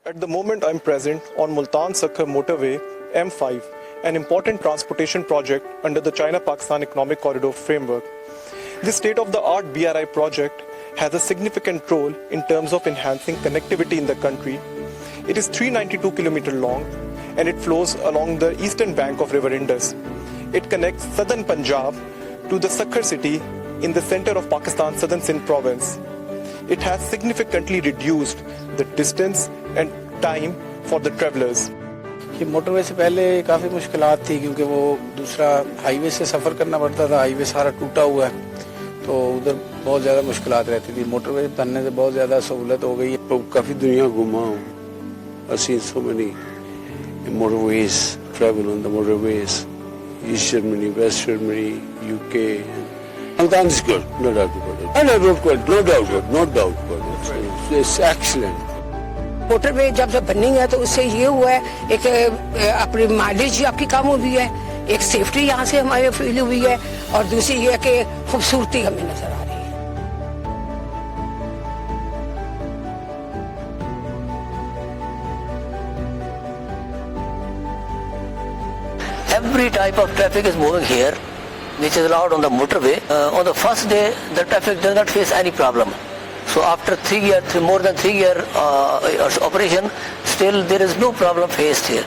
At the moment, I'm present on Multan-Sukkur motorway M5, an important transportation project under the China-Pakistan Economic Corridor framework. This state-of-the-art BRI project has a significant role in terms of enhancing connectivity in the country. It is 392 km long and it flows along the eastern bank of River Indus. It connects southern Punjab to the Sukkur city in the center of Pakistan's southern Sindh province. It has significantly reduced the distance and time for the travelers. ये motorway से पहले काफ़ी मुश्किलात थी क्योंकि वो दूसरा highway से सफ़र करना पड़ता था, हाईवे सारा टूटा हुआ है तो उधर बहुत ज़्यादा मुश्किलात रहती थी। मोटरवे बनने से बहुत ज़्यादा सहूलत हो गई है। तो काफ़ी दुनिया घुमा हूँ। I've seen so many motorways, travel on the motorways, East Germany, West Germany, UK. Multan is good, no doubt about it. And I wrote quite, no doubt about it. It's excellent. Motorway जब से बनी है तो उससे ये हुआ है एक अपनी माइलेज आपकी कम हुई है, एक सेफ्टी यहाँ से हमारे फील हुई है और दूसरी ये कि खूबसूरती हमें नजर आ रही है। Every type of traffic is moving here, which is allowed on the motorway. On the first day, the traffic does not face any problem. So after more than 3 year operation, still there is no problem faced here.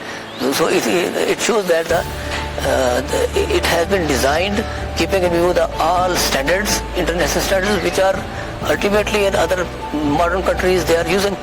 So it shows that it has been designed keeping in view the all standards, international standards, which are ultimately in other modern countries they are using.